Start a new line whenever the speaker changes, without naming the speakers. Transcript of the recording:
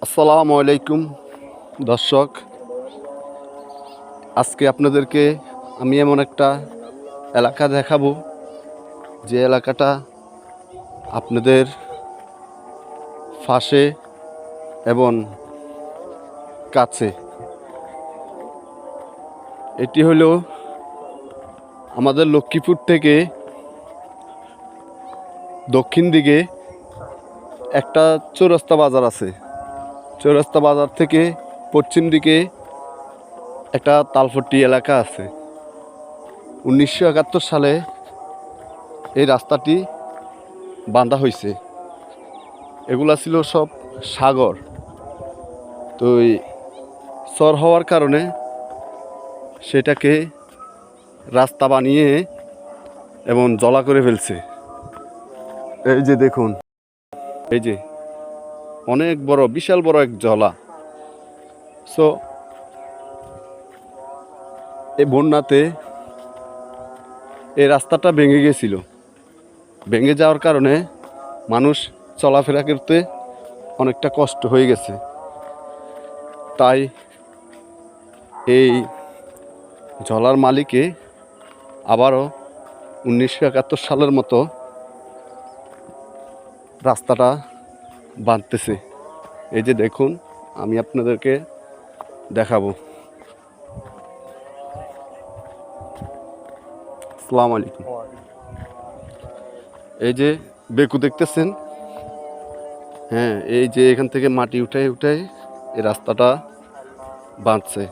আসসালামু আলাইকুম দর্শক, আজকে আপনাদেরকে আমি এমন একটা এলাকা দেখাবো যে এলাকাটা আপনাদের পাশে এবং কাছে। এটি হলো আমাদের লক্ষ্মীপুর থেকে দক্ষিণ দিকে একটা চৌরাস্তা বাজার আছে। চৌরাস্তা বাজার থেকে পশ্চিম দিকে একটা তালপট্টি এলাকা আছে। 1971 সালে এই রাস্তাটি বাঁধা হয়েছে। এগুলা ছিল সব সাগর। তো এই চর হওয়ার কারণে সেটাকে রাস্তা বানিয়ে এবং জলা করে ফেলছে। এই যে দেখুন, এই যে অনেক বড়, বিশাল বড় এক জলা। সো এই বন্যাতে এই রাস্তাটা ভেঙে গেছিল। ভেঙে যাওয়ার কারণে মানুষ চলাফেরা করতে অনেকটা কষ্ট হয়ে গেছে। তাই এই জলার মালিকে আবারও 1971 সালের মতো রাস্তাটা বাঁধতেছে। এই যে দেখুন, আমি আপনাদেরকে দেখাবো। আসসালামু আলাইকুম। এই যে বেকু দেখতেছেন, হ্যাঁ, এই যে এখান থেকে মাটি উঠাই এই রাস্তাটা বাঁধছে।